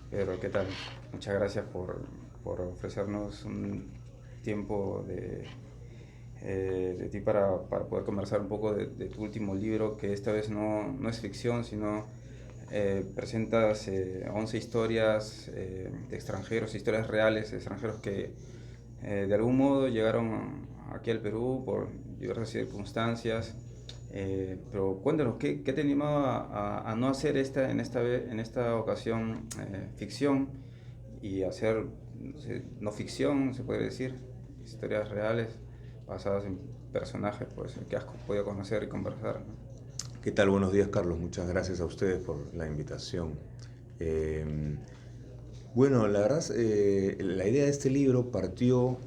Pedro, ¿qué tal? Muchas gracias por ofrecernos un tiempo de ti para poder conversar un poco de tu último libro, que esta vez no es ficción, sino presentas 11 historias de extranjeros, historias reales de extranjeros que de algún modo llegaron aquí al Perú por diversas circunstancias. Pero cuéntanos, ¿qué te animaba a no hacer en esta ocasión ficción y hacer no sé, no ficción, se puede decir, historias reales basadas en personajes pues, que has podido conocer y conversar, ¿no? ¿Qué tal? Buenos días, Carlos. Muchas gracias a ustedes por la invitación. Eh, bueno, la verdad, la idea de este libro partió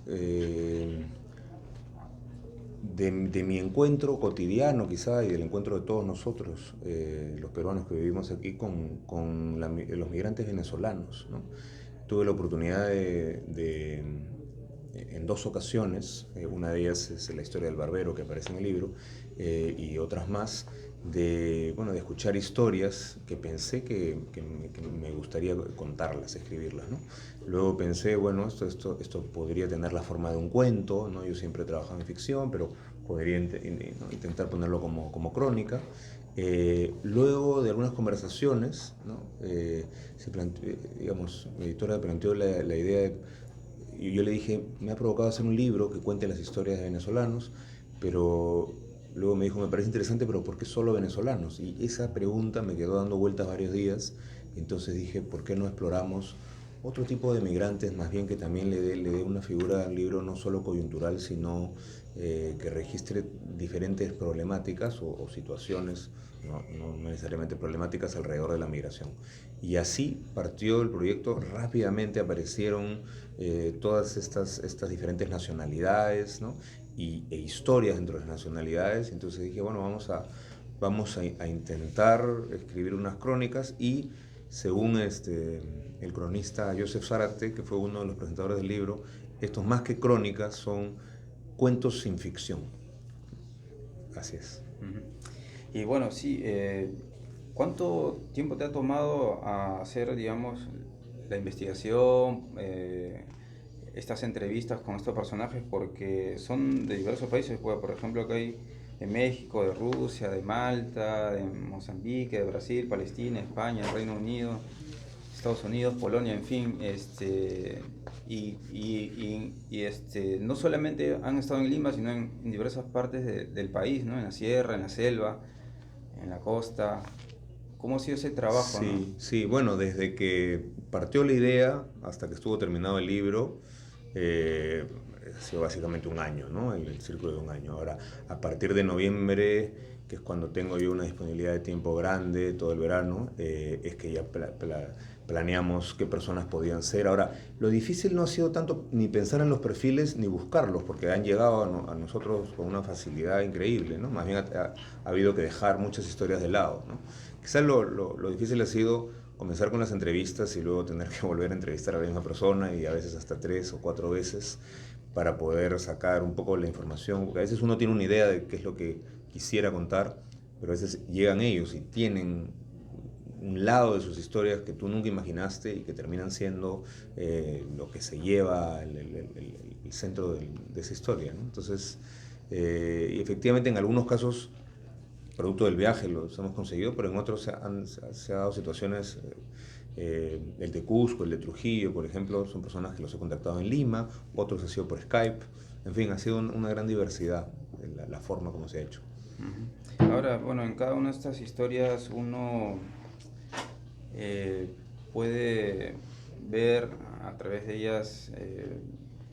eh, de mi encuentro cotidiano, quizá, y del encuentro de todos nosotros, los peruanos que vivimos aquí, con los migrantes venezolanos, ¿no? Tuve la oportunidad en dos ocasiones, una de ellas es la historia del barbero que aparece en el libro, y otras más, bueno, de escuchar historias que pensé que me gustaría contarlas, escribirlas, ¿no? Luego pensé, bueno, esto podría tener la forma de un cuento, ¿no? Yo siempre he trabajado en ficción, pero podría ¿no? intentar ponerlo como crónica. Luego de algunas conversaciones, ¿no? Digamos, mi editora planteó la idea y yo le dije, me ha provocado hacer un libro que cuente las historias de venezolanos, pero luego me dijo, me parece interesante, pero ¿por qué solo venezolanos? Y esa pregunta me quedó dando vueltas varios días, y entonces dije, ¿por qué no exploramos otro tipo de migrantes, más bien que también le dé una figura al libro no solo coyuntural, sino que registre diferentes problemáticas o situaciones, no necesariamente problemáticas alrededor de la migración? Y así partió el proyecto, rápidamente aparecieron todas estas diferentes nacionalidades, ¿no? E historias dentro de las nacionalidades. Entonces dije, bueno, vamos a intentar escribir unas crónicas y según el cronista Joseph Zárate, que fue uno de los presentadores del libro, estos más que crónicas son cuentos sin ficción. Así es. Ujú. Y bueno, sí, ¿cuánto tiempo te ha tomado a hacer, digamos, la investigación, estas entrevistas con estos personajes? Porque son de diversos países, pues, por ejemplo, que hay de México, de Rusia, de Malta, de Mozambique, de Brasil, Palestina, España, Reino Unido, Estados Unidos, Polonia, en fin, no solamente han estado en Lima, sino en diversas partes del país, ¿no? En la sierra, en la selva, en la costa. ¿Cómo ha sido ese trabajo, no? Sí, sí, bueno, desde que partió la idea hasta que estuvo terminado el libro, eh, ha sido básicamente un año, ¿no? El círculo de un año. Ahora, a partir de noviembre, que es cuando tengo yo una disponibilidad de tiempo grande, todo el verano, es que ya planeamos qué personas podían ser. Ahora, lo difícil no ha sido tanto ni pensar en los perfiles ni buscarlos, porque han llegado a nosotros con una facilidad increíble, ¿no? Más bien ha habido que dejar muchas historias de lado, ¿no? Quizás lo difícil ha sido comenzar con las entrevistas y luego tener que volver a entrevistar a la misma persona y a veces hasta 3 o 4 veces para poder sacar un poco la información, porque a veces uno tiene una idea de qué es lo que quisiera contar, pero a veces llegan ellos y tienen un lado de sus historias que tú nunca imaginaste y que terminan siendo lo que se lleva el centro de esa historia, ¿no? Entonces, y efectivamente en algunos casos producto del viaje los hemos conseguido, pero en otros se ha dado situaciones, el de Cusco, el de Trujillo, por ejemplo, son personas que los he contactado en Lima, otros ha sido por Skype, en fin, ha sido una gran diversidad la forma como se ha hecho. Ujú. Ahora, bueno, en cada una de estas historias uno eh, puede ver a través de ellas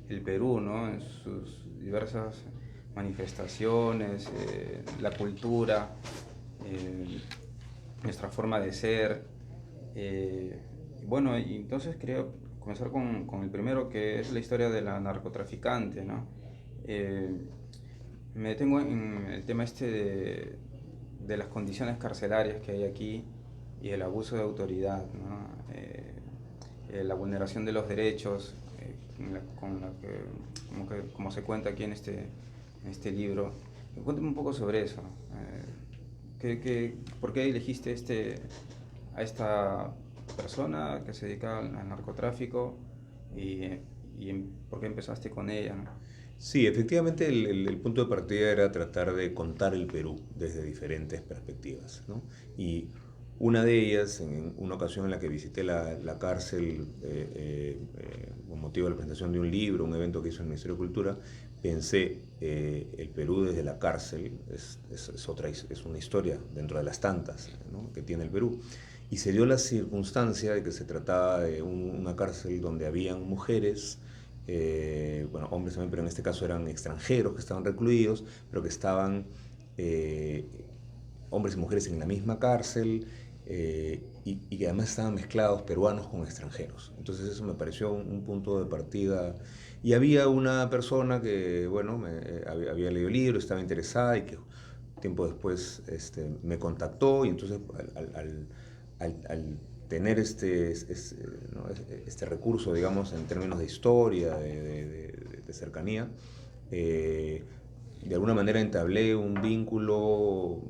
el Perú, ¿no? En sus diversas manifestaciones, la cultura, eh, nuestra forma de ser. Y bueno, y entonces quería comenzar con el primero, que es la historia de la narcotraficante, ¿no? Eh, Me detengo en el tema de las condiciones carcelarias que hay aquí y el abuso de autoridad, ¿no? La vulneración de los derechos, con la que, como se cuenta aquí en este libro. Cuéntame un poco sobre eso. ¿Por qué elegiste a esta persona que se dedica al narcotráfico y, ¿por qué empezaste con ella, ¿no? Sí, efectivamente el punto de partida era tratar de contar el Perú desde diferentes perspectivas, ¿no? Y una de ellas, en una ocasión en la que visité la cárcel con motivo de la presentación de un libro, un evento que hizo el Ministerio de Cultura, pensé, el Perú desde la cárcel es una historia dentro de las tantas, ¿no?, que tiene el Perú. Y se dio la circunstancia de que se trataba de una cárcel donde habían mujeres, bueno, hombres también, pero en este caso eran extranjeros que estaban recluidos, pero que estaban eh, hombres y mujeres en la misma cárcel, y que además estaban mezclados peruanos con extranjeros. Entonces eso me pareció un punto de partida. Y había una persona que, bueno, había leído el libro, estaba interesada y que tiempo después me contactó, y entonces al tener ¿no?, este recurso, digamos, en términos de historia, de cercanía, de alguna manera entablé un vínculo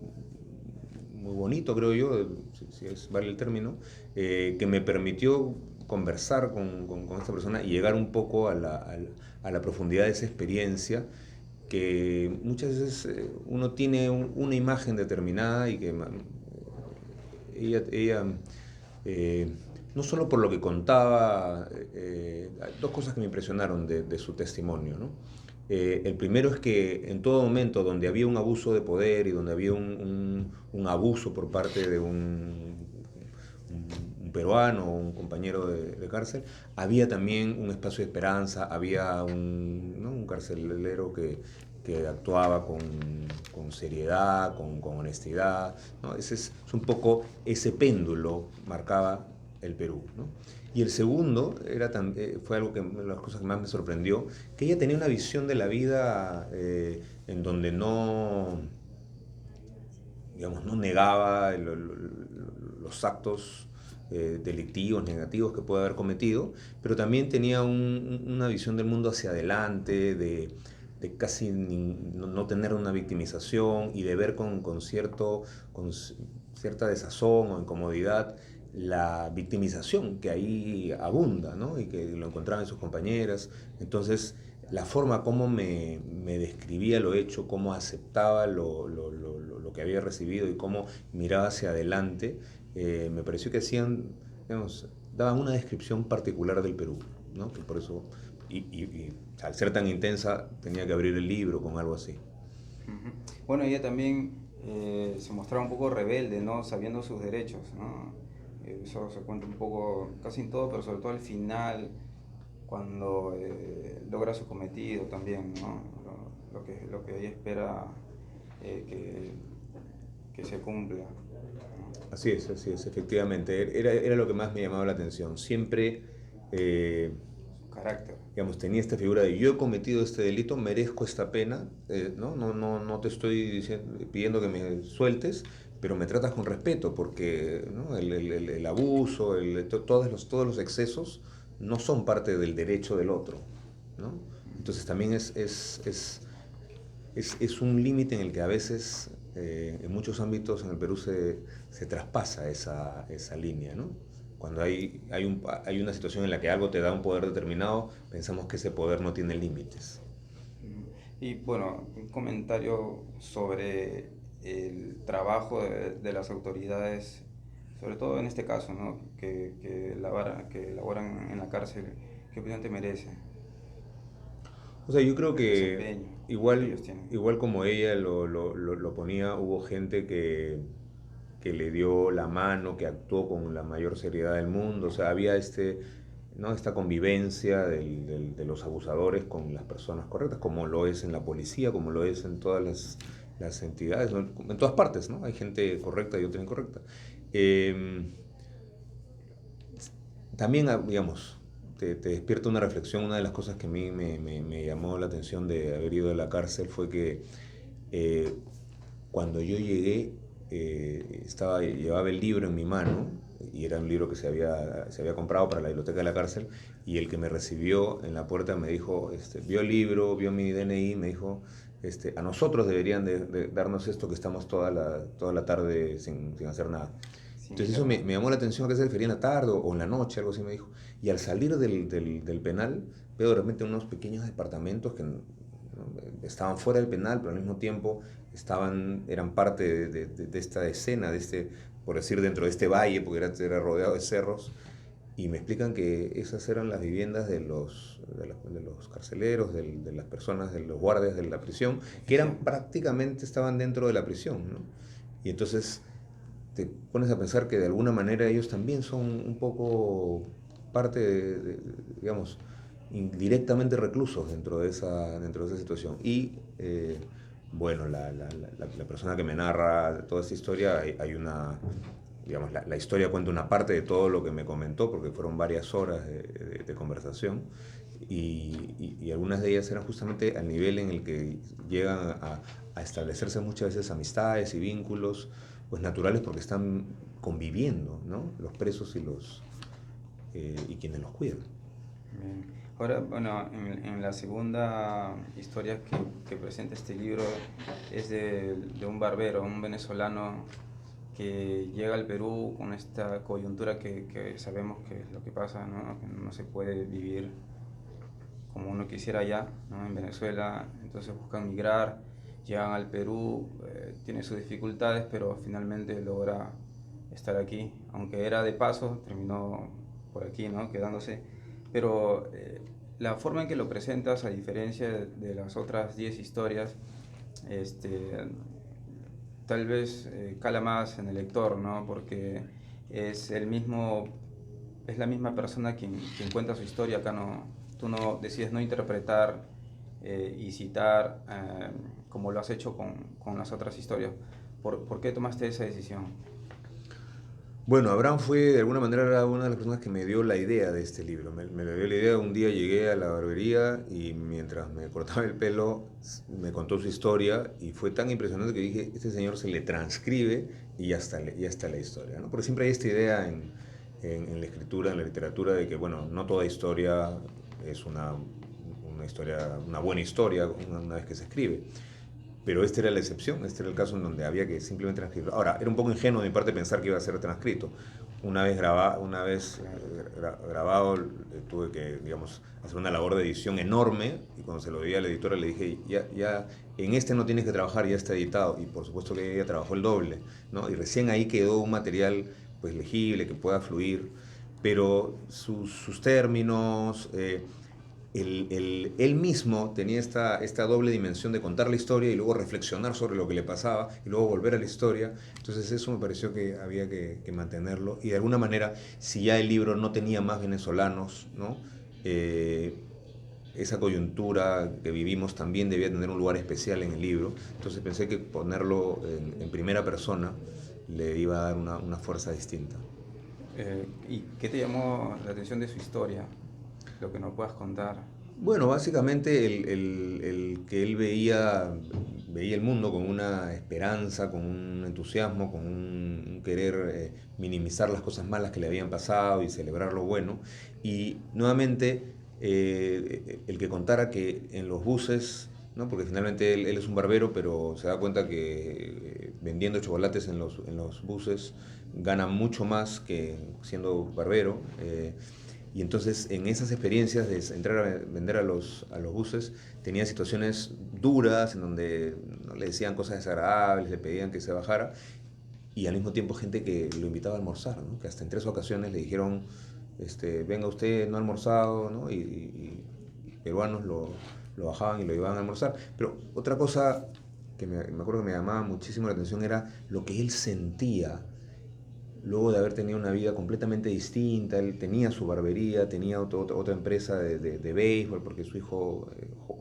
muy bonito, creo yo, si vale el término, que me permitió conversar con esta persona y llegar un poco a la profundidad de esa experiencia, que muchas veces uno tiene una imagen determinada y que ella no solo por lo que contaba, hay dos cosas que me impresionaron de su testimonio, ¿no? El primero es que en todo momento donde había un abuso de poder y donde había un abuso por parte de un peruano o un compañero de cárcel, había también un espacio de esperanza, había ¿no?, un carcelero que actuaba con seriedad, con honestidad, ¿no? Ese es un poco ese péndulo marcaba el Perú, ¿no? Y el segundo fue algo que una de las cosas que más me sorprendió, que ella tenía una visión de la vida en donde no, digamos, no negaba los actos delictivos, negativos que puede haber cometido, pero también tenía una visión del mundo hacia adelante, de casi no tener una victimización y de ver con cierta desazón o incomodidad la victimización que ahí abunda, ¿no?, y que lo encontraba en sus compañeras. Entonces, la forma como me describía lo hecho, cómo aceptaba lo que había recibido y cómo miraba hacia adelante, me pareció que digamos, daban una descripción particular del Perú, ¿no? Que por eso, y al ser tan intensa, tenía que abrir el libro con algo así. Ujú. Bueno, ella también se mostraba un poco rebelde, ¿no? Sabiendo sus derechos, ¿no? Eso se cuenta un poco, casi en todo, pero sobre todo al final, cuando logra su cometido también, ¿no? Lo que ella espera eh, que, que se cumpla, ¿no? Así es, efectivamente. Era lo que más me llamaba la atención. Siempre, eh, Su carácter. digamos, tenía esta figura de yo he cometido este delito, merezco esta pena, ¿no? No te estoy pidiendo que me sueltes, pero me tratas con respeto, porque, ¿no?, el abuso, todos los excesos no son parte del derecho del otro, ¿no? Entonces también es un límite en el que a veces, en muchos ámbitos en el Perú se traspasa esa línea, ¿no? Cuando hay una situación en la que algo te da un poder determinado, pensamos que ese poder no tiene límites. Y bueno, un comentario sobre el trabajo de las autoridades, sobre todo en este caso, ¿no? Que elaboran en la cárcel. ¿Qué opinión te merece O sea, yo creo el que desempeño que igual, ellos tienen? igual como ella lo ponía, hubo gente que le dio la mano, que actuó con la mayor seriedad del mundo. O sea, había ¿no?, esta convivencia de los abusadores con las personas correctas, como lo es en la policía, como lo es en todas las entidades, ¿no?, en todas partes, ¿no? Hay gente correcta y otra incorrecta. Eh, También, digamos, te despierta una reflexión. Una de las cosas que a mí me llamó la atención de haber ido a la cárcel fue que eh, cuando yo llegué, llevaba el libro en mi mano, y era un libro que se había comprado para la biblioteca de la cárcel, y el que me recibió en la puerta me dijo, vio el libro, vio mi DNI, me dijo, a nosotros deberían de darnos esto, que estamos toda la tarde sin hacer nada. Sí, Entonces eso claro. me llamó la atención, a que se refería en la tarde o en la noche, algo así me dijo. Y al salir del penal, veo de repente unos pequeños departamentos que, ¿no?, estaban fuera del penal, pero al mismo tiempo eran parte de esta escena, por decir, dentro de este valle, porque era rodeado de cerros. Y me explican que esas eran las viviendas de los carceleros, de las personas, de los guardias de la prisión, que Sí, prácticamente estaban dentro de la prisión, ¿no? Y entonces te pones a pensar que de alguna manera ellos también son un poco parte digamos, indirectamente reclusos dentro de esa situación. Y bueno, la persona que me narra toda esta historia, hay una, digamos, la historia cuenta una parte de todo lo que me comentó, porque fueron varias horas de conversación, y algunas de ellas eran justamente al nivel en el que llegan a establecerse muchas veces amistades y vínculos pues naturales, porque están conviviendo, ¿no?, los presos y quienes los cuidan. bien. Ahora, bueno, en la segunda historia que presenta este libro es de un barbero, un venezolano que llega al Perú con esta coyuntura que sabemos que es lo que pasa, ¿no? Que no se puede vivir como uno quisiera allá, ¿no? En Venezuela, entonces buscan migrar, llegan al Perú, tiene sus dificultades, pero finalmente logra estar aquí, aunque era de paso, terminó por aquí, ¿no? Quedándose, pero la forma en que lo presentas, a diferencia de las otras 10 historias, este, tal vez cala más en el lector, ¿no? Porque es el mismo, es la misma persona quien cuenta su historia. Acá no, tú no decides no interpretar y citar como lo has hecho con las otras historias. ¿Por qué tomaste esa decisión? Bueno, Abraham fue, de alguna manera, era una de las personas que me dio la idea de este libro. Me dio la idea. Un día llegué a la barbería y mientras me cortaba el pelo me contó su historia, y fue tan impresionante que dije, este señor se le transcribe y ya está la historia, ¿no? Porque siempre hay esta idea en la escritura, en la literatura, de que, bueno, no toda historia es una historia, una buena historia una vez que se escribe. Pero esta era la excepción, este era el caso en donde había que simplemente transcribirlo. Ahora, era un poco ingenuo de mi parte pensar que iba a ser transcrito. Una vez Claro. grabado, tuve que, digamos, hacer una labor de edición enorme, y cuando se lo di a la editora le dije, ya, en este no tienes que trabajar, ya está editado. Y por supuesto que ella trabajó el doble, ¿no? Y recién ahí quedó un material pues legible, que pueda fluir, pero sus términos, él mismo tenía esta doble dimensión de contar la historia y luego reflexionar sobre lo que le pasaba y luego volver a la historia. Entonces eso me pareció que había que mantenerlo, y de alguna manera, si ya el libro no tenía más venezolanos, ¿no?, Eh, esa coyuntura que vivimos también debía tener un lugar especial en el libro. Entonces pensé que ponerlo en primera persona le iba a dar una fuerza distinta. ¿Y qué te llamó la atención de su historia? Lo que no puedas contar. Bueno, básicamente el que él veía el mundo con una esperanza, con un entusiasmo, con un querer minimizar las cosas malas que le habían pasado y celebrar lo bueno. Y nuevamente, el que contara que en los buses, ¿no?, porque finalmente él es un barbero, pero se da cuenta que vendiendo chocolates en los buses gana mucho más que siendo barbero. Y entonces, en esas experiencias de entrar a vender a los buses, tenía situaciones duras en donde, ¿no?, le decían cosas desagradables, le pedían que se bajara, y al mismo tiempo gente que lo invitaba a almorzar, ¿no?, que hasta en 3 ocasiones le dijeron, venga usted, no ha almorzado, ¿no? Y peruanos lo bajaban y lo llevaban a almorzar. Pero otra cosa que me acuerdo que me llamaba muchísimo la atención era lo que él sentía luego de haber tenido una vida completamente distinta. Él tenía su barbería, tenía otra empresa de béisbol, porque su hijo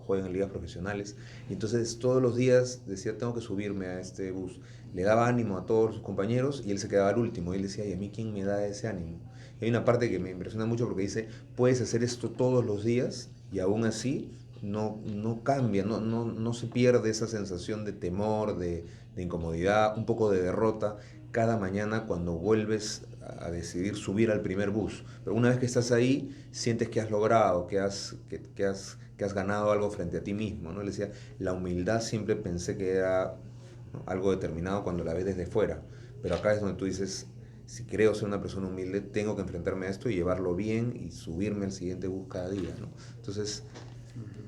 juega en ligas profesionales. Y entonces todos los días decía, tengo que subirme a este bus. Le daba ánimo a todos sus compañeros y él se quedaba al último. Y él decía, ¿y a mí quién me da ese ánimo? Y hay una parte que me impresiona mucho, porque dice, puedes hacer esto todos los días y aún así no cambia, no se pierde esa sensación de temor, de incomodidad, un poco de derrota cada mañana cuando vuelves a decidir subir al primer bus. Pero una vez que estás ahí, sientes que has logrado, que has ganado algo frente a ti mismo, ¿no? Le decía, la humildad siempre pensé que era, ¿no?, algo determinado cuando la ves desde fuera, pero acá es donde tú dices, si creo ser una persona humilde, tengo que enfrentarme a esto y llevarlo bien y subirme al siguiente bus cada día, ¿no? Entonces,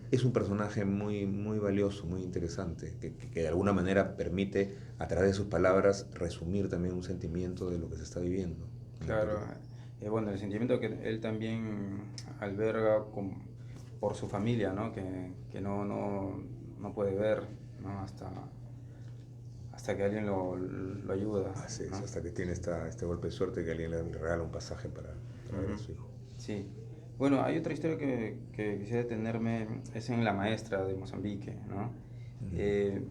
es un personaje muy, muy valioso, muy interesante, que de alguna manera permite, a través de sus palabras, resumir también un sentimiento de lo que se está viviendo en el Claro, Perú. bueno, el sentimiento que él también alberga por su familia, ¿no? Que no puede ver, ¿no? Hasta que alguien lo ayuda, Así es, ¿no? hasta que tiene este golpe de suerte que alguien le regala un pasaje para ver a Ujú. su hijo. Sí. Bueno, hay otra historia que quisiera detenerme, es en La Maestra de Mozambique, ¿no? Ujú. Eh,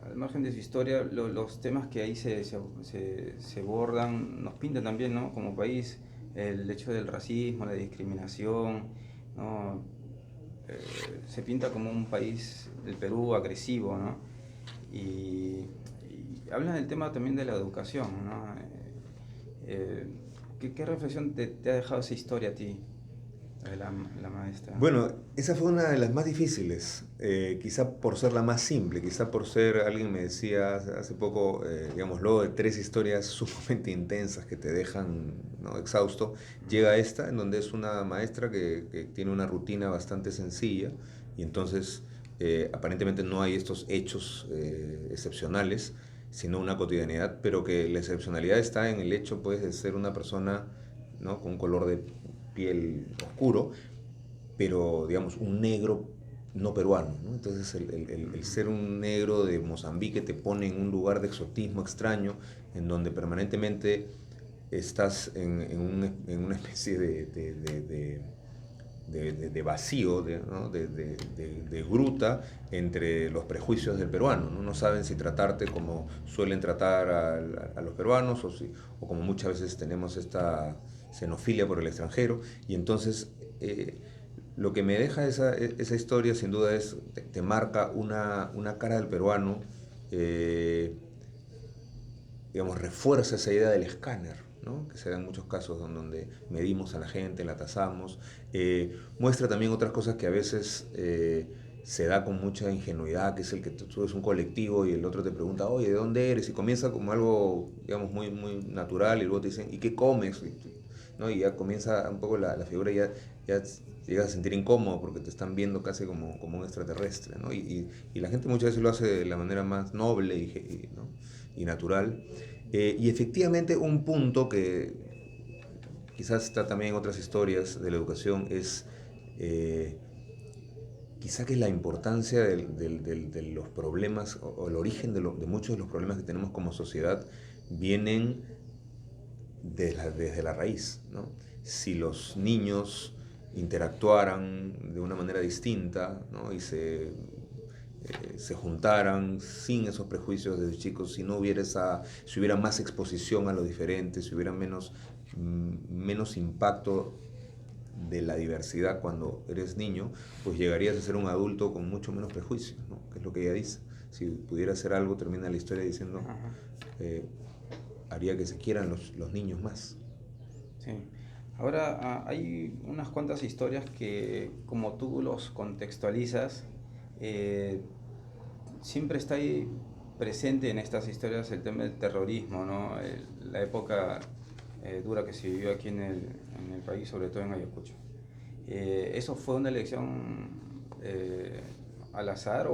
al margen de su historia, los temas que ahí se abordan nos pintan también, ¿no? Como país, el hecho del racismo, la discriminación, ¿no? Se pinta como un país, el Perú, agresivo, ¿no? Y, y hablan del tema también de la educación, ¿no? Eh, ¿qué reflexión te ha dejado esa historia a ti, de la maestra? Bueno, esa fue una de las más difíciles, quizá por ser la más simple, quizá por ser, alguien me decía hace poco, digamos, luego de 3 historias sumamente intensas que te dejan, ¿no?, exhausto, llega esta, en donde es una maestra que tiene una rutina bastante sencilla y entonces aparentemente no hay estos hechos excepcionales, sino una cotidianidad, pero que la excepcionalidad está en el hecho, pues, de ser una persona, ¿no?, con un color de piel oscuro, pero digamos un negro no peruano, ¿no? Entonces el ser un negro de Mozambique te pone en un lugar de exotismo extraño, en donde permanentemente estás en una especie de vacío, ¿no?, de gruta entre los prejuicios del peruano, ¿no? No saben si tratarte como suelen tratar a los peruanos o como muchas veces tenemos esta xenofilia por el extranjero. Y entonces lo que me deja esa historia sin duda es, te marca una cara del peruano, eh, digamos, refuerza esa idea del escáner, ¿no?, que se da en muchos casos donde medimos a la gente, la tasamos. Muestra también otras cosas que a veces se da con mucha ingenuidad, que es el que tú subes un colectivo y el otro te pregunta, oye, ¿de dónde eres? Y comienza como algo, digamos, muy, muy natural, y luego te dicen, ¿y qué comes? ¿No? Y ya comienza un poco la figura, ya llegas a sentir incómodo porque te están viendo casi como un extraterrestre, ¿no? Y la gente muchas veces lo hace de la manera más noble ¿no?, y natural. Y efectivamente un punto que quizás está también en otras historias de la educación es eh, quizá que la importancia de los problemas o el origen de muchos de los problemas que tenemos como sociedad vienen desde la raíz, ¿no? Si los niños interactuaran de una manera distinta, ¿no?, y se juntaran sin esos prejuicios desde chicos, si no hubiera si hubiera más exposición a lo diferente, si hubiera menos impacto de la diversidad cuando eres niño, pues llegarías a ser un adulto con mucho menos prejuicios, ¿no?, que es lo que ella dice. Si pudiera hacer algo, termina la historia diciendo, Ajá. eh, haría que se quieran los niños más. Sí. Ahora, hay unas cuantas historias que, como tú los contextualizas, eh, siempre está ahí presente en estas historias el tema del terrorismo, ¿no? La época dura que se vivió aquí en el país, sobre todo en Ayacucho. ¿Eso fue una elección al azar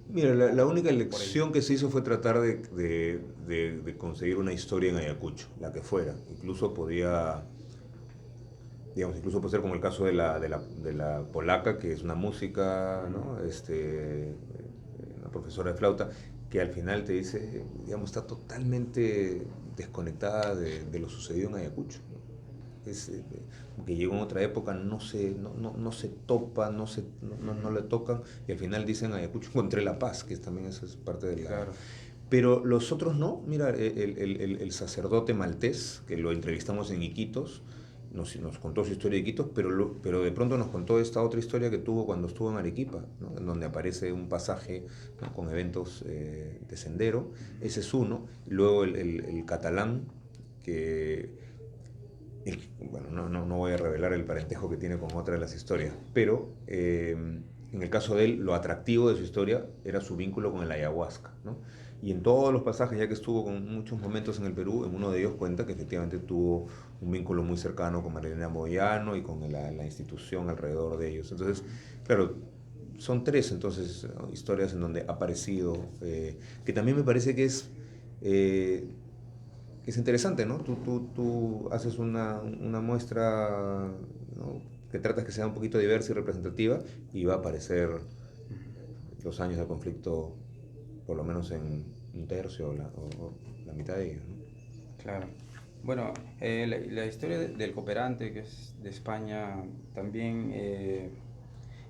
Mira, la única o por ahí? elección que se hizo fue tratar de conseguir una historia en Ayacucho, la que fuera. Incluso podía, digamos, incluso puede ser como el caso de la polaca, que es una música, Ujú. ¿no? Una profesora de flauta, que al final te dice, digamos, está totalmente desconectada de lo sucedido en Ayacucho, ¿no? Es, que llegó en otra época, no se topa, no Ujú. le tocan, y al final dicen Ayacucho encontré la paz, que también eso es parte de la... Claro. Pero los otros no, mira, el sacerdote maltés, que lo entrevistamos en Iquitos, nos contó su historia de Iquitos, pero de pronto nos contó esta otra historia que tuvo cuando estuvo en Arequipa, ¿no?, en donde aparece un pasaje, ¿no?, con eventos de sendero. Ese es uno. Luego el catalán, que bueno, no voy a revelar el parentejo que tiene con otra de las historias, pero en el caso de él, lo atractivo de su historia era su vínculo con el ayahuasca, ¿no? Y en todos los pasajes, ya que estuvo con muchos momentos en el Perú, en uno de ellos cuenta que efectivamente tuvo un vínculo muy cercano con Marilena Moyano y con la institución alrededor de ellos. Entonces, claro, son tres entonces historias en donde ha aparecido, que también me parece eh, que es interesante, ¿no? Tú haces una muestra, ¿no?, que tratas que sea un poquito diversa y representativa y va a aparecer los años de conflicto por lo menos en un tercio o la mitad de ellos, ¿no? Claro. Bueno, la historia del cooperante, que es de España, también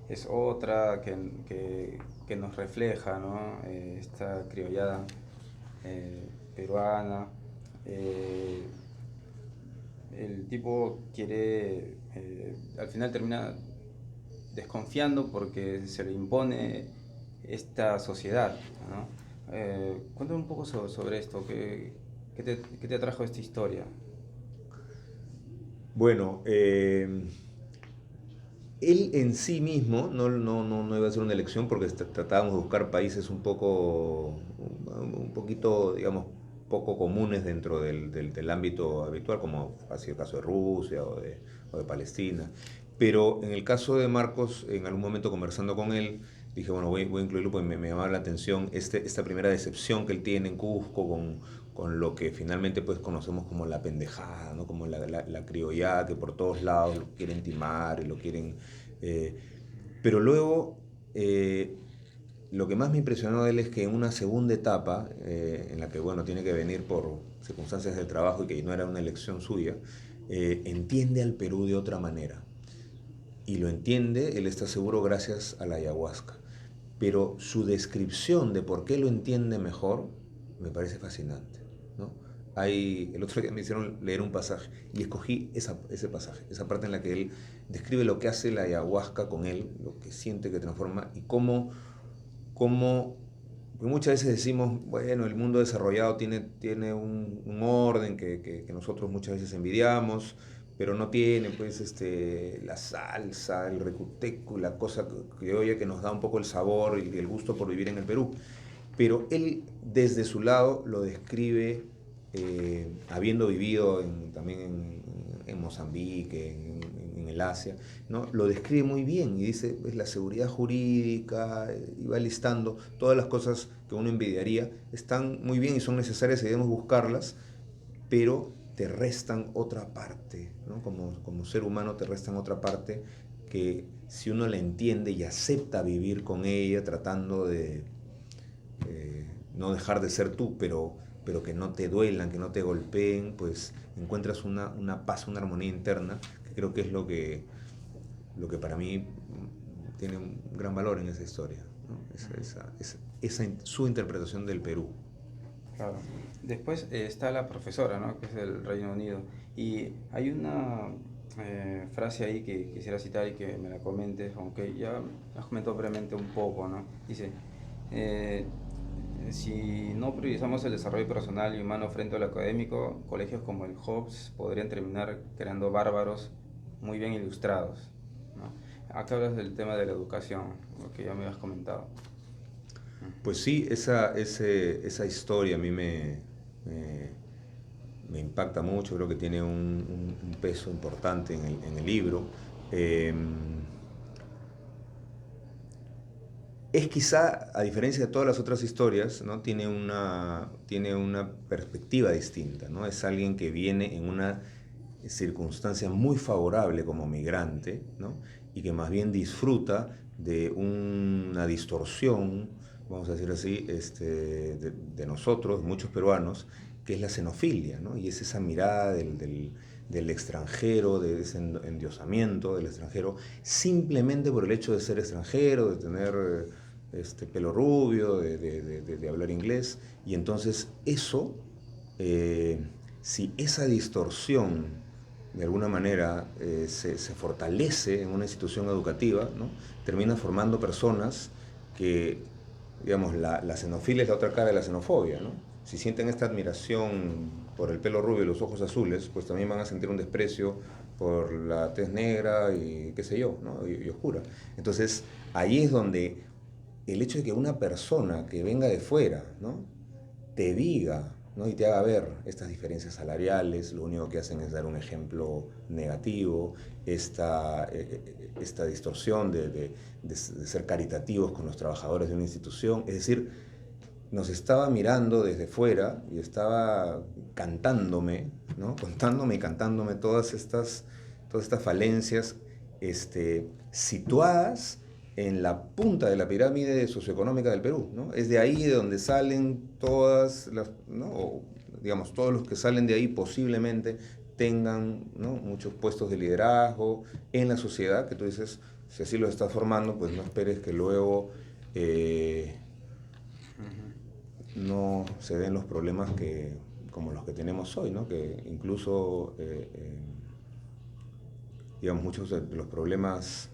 es otra que nos refleja, ¿no? Esta criollada peruana. Eh, el tipo quiere, al final termina desconfiando porque se le impone esta sociedad, ¿no? Cuéntame un poco sobre esto, ¿qué te atrajo esta historia? Bueno, él en sí mismo no iba a ser una elección porque tratábamos de buscar países un poquito, digamos, poco comunes dentro del ámbito habitual, como ha sido el caso de Rusia o de Palestina. Pero en el caso de Marcos, en algún momento conversando con él, dije, bueno, voy a incluirlo porque me llamaba la atención esta primera decepción que él tiene en Cusco con lo que finalmente pues conocemos como la pendejada, ¿no? Como la criollada que por todos lados lo quieren timar y lo quieren... eh, pero luego, lo que más me impresionó de él es que en una segunda etapa, en la que, bueno, tiene que venir por circunstancias del trabajo y que no era una elección suya, entiende al Perú de otra manera. Y lo entiende, él está seguro, gracias a la ayahuasca. Pero su descripción de por qué lo entiende mejor me parece fascinante, ¿no? El otro día me hicieron leer un pasaje y escogí ese pasaje, esa parte en la que él describe lo que hace la ayahuasca con él, lo que siente que transforma y cómo porque muchas veces decimos, bueno, el mundo desarrollado tiene un orden que nosotros muchas veces envidiamos, pero no tiene pues la salsa, el recuteco, la cosa criolla que nos da un poco el sabor y el gusto por vivir en el Perú. Pero él desde su lado lo describe, habiendo vivido también en Mozambique, en el Asia, ¿no? Lo describe muy bien y dice, es la seguridad jurídica, y va listando todas las cosas que uno envidiaría, están muy bien y son necesarias y debemos buscarlas, pero te restan otra parte, ¿no? Como ser humano te restan otra parte que si uno la entiende y acepta vivir con ella, tratando de no dejar de ser tú, pero que no te duelan, que no te golpeen, pues encuentras una paz, una armonía interna, que creo que es lo que para mí tiene un gran valor en esa historia, ¿no? Su interpretación del Perú. Claro. Después está la profesora, ¿no? Que es del Reino Unido. Y hay una frase ahí que quisiera citar y que me la comentes, aunque ya has comentado brevemente un poco, ¿no? Dice, eh, si no priorizamos el desarrollo personal y humano frente al académico, colegios como el Hobbes podrían terminar creando bárbaros muy bien ilustrados, ¿no? Acá hablas del tema de la educación, lo que ya me habías comentado. Pues sí, esa historia a mí me impacta mucho, creo que tiene un peso importante en el libro. Eh, es quizá, a diferencia de todas las otras historias, ¿no? Tiene una perspectiva distinta, ¿no? Es alguien que viene en una circunstancia muy favorable como migrante, ¿no? Y que más bien disfruta de una distorsión, vamos a decir así, de nosotros, muchos peruanos, que es la xenofilia, ¿no? Y es esa mirada del extranjero, de ese endiosamiento del extranjero, simplemente por el hecho de ser extranjero, de tener pelo rubio, de hablar inglés. Y entonces eso, si esa distorsión de alguna manera se fortalece en una institución educativa, ¿no? Termina formando personas que, digamos, la xenofilia es la otra cara de la xenofobia, ¿no? Si sienten esta admiración por el pelo rubio y los ojos azules, pues también van a sentir un desprecio por la tez negra y qué sé yo, ¿no? y oscura. Entonces, ahí es donde el hecho de que una persona que venga de fuera, ¿no? te diga, ¿no? Y te haga ver estas diferencias salariales, lo único que hacen es dar un ejemplo negativo, esta distorsión de ser caritativos con los trabajadores de una institución. Es decir, nos estaba mirando desde fuera y estaba cantándome, ¿no? Contándome y cantándome todas estas falencias situadas en la punta de la pirámide socioeconómica del Perú, ¿no? Es de ahí de donde salen todas las, ¿no? O, digamos, todos los que salen de ahí posiblemente tengan, ¿no? Muchos puestos de liderazgo en la sociedad, que tú dices, si así los estás formando, pues no esperes que luego no se den los problemas como los que tenemos hoy, ¿no? Que incluso, digamos, muchos de los problemas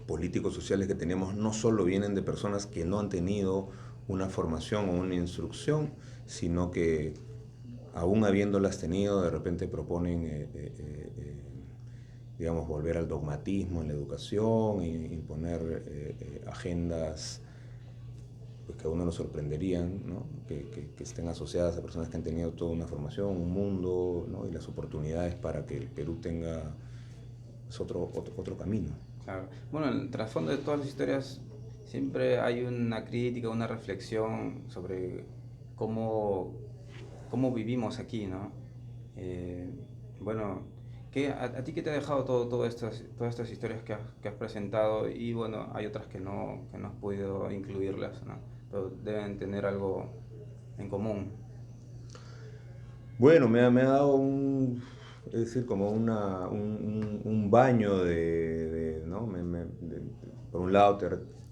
políticos sociales que tenemos no solo vienen de personas que no han tenido una formación o una instrucción, sino que aún habiéndolas tenido, de repente proponen, digamos, volver al dogmatismo en la educación, imponer agendas pues, que a uno lo sorprenderían, ¿no? Que estén asociadas a personas que han tenido toda una formación, un mundo, ¿no? Y las oportunidades para que el Perú tenga pues, otro camino. Claro. Bueno, en el trasfondo de todas las historias siempre hay una crítica, una reflexión sobre cómo vivimos aquí, ¿no? Eh, bueno, a ti qué te ha dejado todas estas historias que has presentado? Y bueno, hay otras que no has podido incluirlas, ¿no? Pero deben tener algo en común. Bueno, me ha dado es decir, como un baño ¿no? Por un lado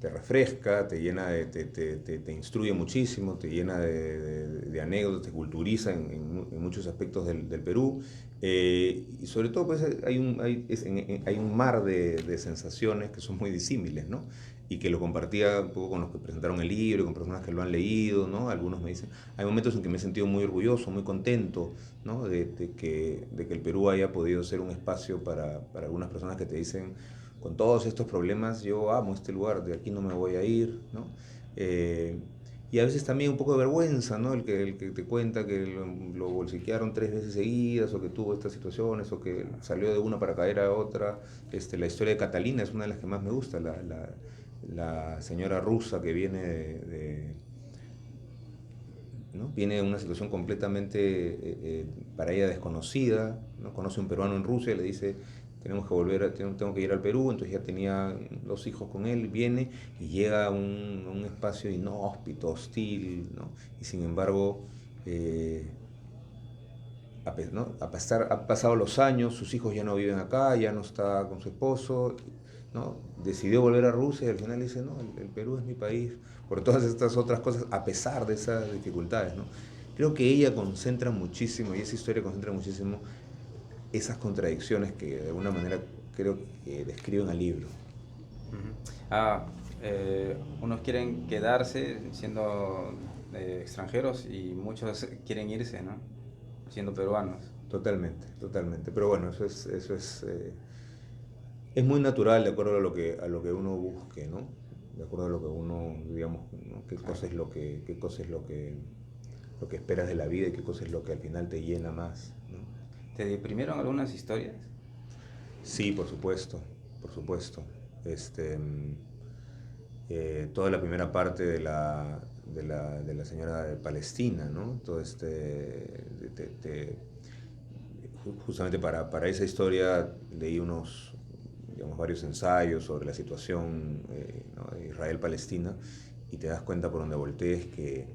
te refresca, te llena te instruye muchísimo, te llena de anécdotas, te culturiza en muchos aspectos del Perú. Y sobre todo, pues hay un mar de sensaciones que son muy disímiles, ¿no? Y que lo compartía un poco con los que presentaron el libro, con personas que lo han leído, ¿no? Algunos me dicen, hay momentos en que me he sentido muy orgulloso, muy contento, ¿no? De que el Perú haya podido ser un espacio para algunas personas que te dicen, con todos estos problemas, yo amo este lugar, de aquí no me voy a ir, ¿no? Y a veces también un poco de vergüenza, ¿no? El que te cuenta que lo bolsiquearon 3 veces seguidas, o que tuvo estas situaciones, o que salió de una para caer a otra. La historia de Catalina es una de las que más me gusta, la señora rusa que viene ¿no? Viene de una situación completamente para ella desconocida, ¿no? Conoce a un peruano en Rusia y le dice, tengo que ir al Perú, entonces ya tenía 2 hijos con él, viene y llega a un espacio inhóspito, hostil, ¿no? Y sin embargo, ¿no? Han pasado los años, sus hijos ya no viven acá, ya no está con su esposo, ¿no? Decidió volver a Rusia y al final dice, no, el Perú es mi país, por todas estas otras cosas, a pesar de esas dificultades, ¿no? Creo que ella concentra muchísimo, y esa historia concentra muchísimo esas contradicciones que de alguna manera creo que describen al libro. Ujú. Ah, unos quieren quedarse siendo extranjeros y muchos quieren irse, ¿no? Siendo peruanos. Totalmente, totalmente. Pero bueno, es muy natural de acuerdo a lo que uno busque, ¿no? De acuerdo a lo que uno, digamos, ¿no? Qué Claro. cosa es lo que esperas de la vida y qué cosa es lo que al final te llena más, ¿no? ¿Te deprimieron algunas historias? Sí, por supuesto, por supuesto. Este, mm, Toda la primera parte de la señora de Palestina, ¿no? Todo justamente para esa historia leí digamos, varios ensayos sobre la situación, ¿no? de Israel-Palestina, y te das cuenta por donde voltees que,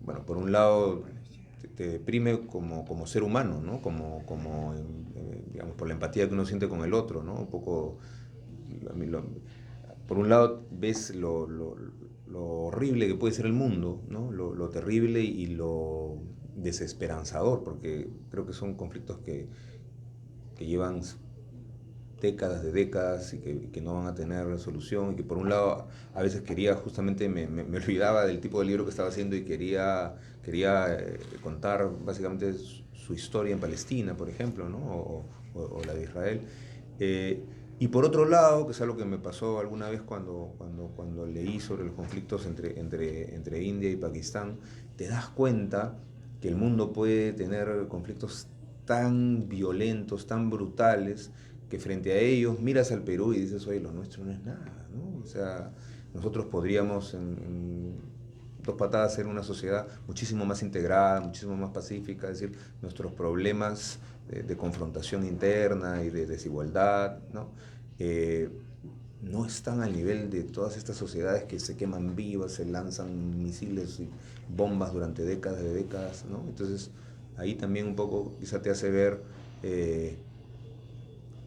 bueno, por un lado te deprime como ser humano, ¿no? Digamos, por la empatía que uno siente con el otro, ¿no? Un poco, a mí por un lado ves lo horrible que puede ser el mundo, ¿no? Lo terrible y lo desesperanzador, porque creo que son conflictos que llevan décadas y que no van a tener solución, y que por un lado a veces quería, justamente me olvidaba del tipo de libro que estaba haciendo y quería contar básicamente su historia en Palestina, por ejemplo, ¿no? O la de Israel. Y por otro lado, que es algo que me pasó alguna vez cuando leí sobre los conflictos entre India y Pakistán, te das cuenta que el mundo puede tener conflictos tan violentos, tan brutales, que frente a ellos miras al Perú y dices, oye, lo nuestro no es nada, ¿no? O sea, nosotros podríamos en dos patadas ser una sociedad muchísimo más integrada, muchísimo más pacífica, es decir, nuestros problemas de confrontación interna y de desigualdad, ¿no? Eh, no están al nivel de todas estas sociedades que se queman vivas, se lanzan misiles y bombas durante décadas, ¿no? Entonces, ahí también un poco quizá te hace ver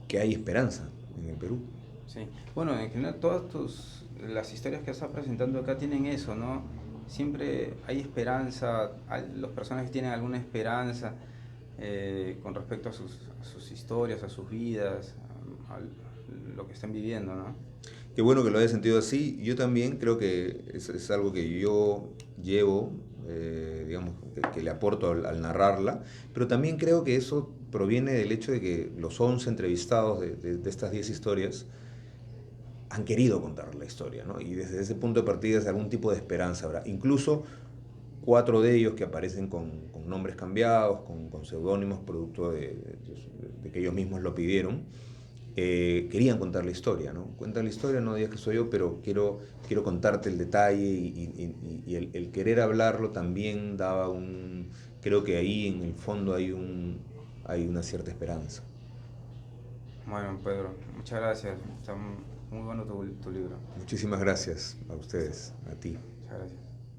que hay esperanza en el Perú. Sí. Bueno, en general las historias que estás presentando acá tienen eso, ¿no? Siempre hay esperanza, los personajes tienen alguna esperanza con respecto a sus historias, a sus vidas, a lo que están viviendo, ¿no? Qué bueno que lo hayas sentido así. Yo también creo que es algo que yo llevo, digamos, que le aporto al narrarla, pero también creo que eso proviene del hecho de que los 11 entrevistados de estas 10 historias han querido contar la historia, ¿no? Y desde ese punto de partida es algún tipo de esperanza habrá. Incluso 4 de ellos que aparecen con nombres cambiados, con seudónimos, producto de que ellos mismos lo pidieron, querían contar la historia, ¿no? Cuenta la historia, no digas que soy yo, pero quiero contarte el detalle y el querer hablarlo también daba un... Creo que ahí en el fondo hay una cierta esperanza. Bueno, Pedro, muchas gracias. Está muy bueno tu libro. Muchísimas gracias a ustedes, a ti. Muchas gracias.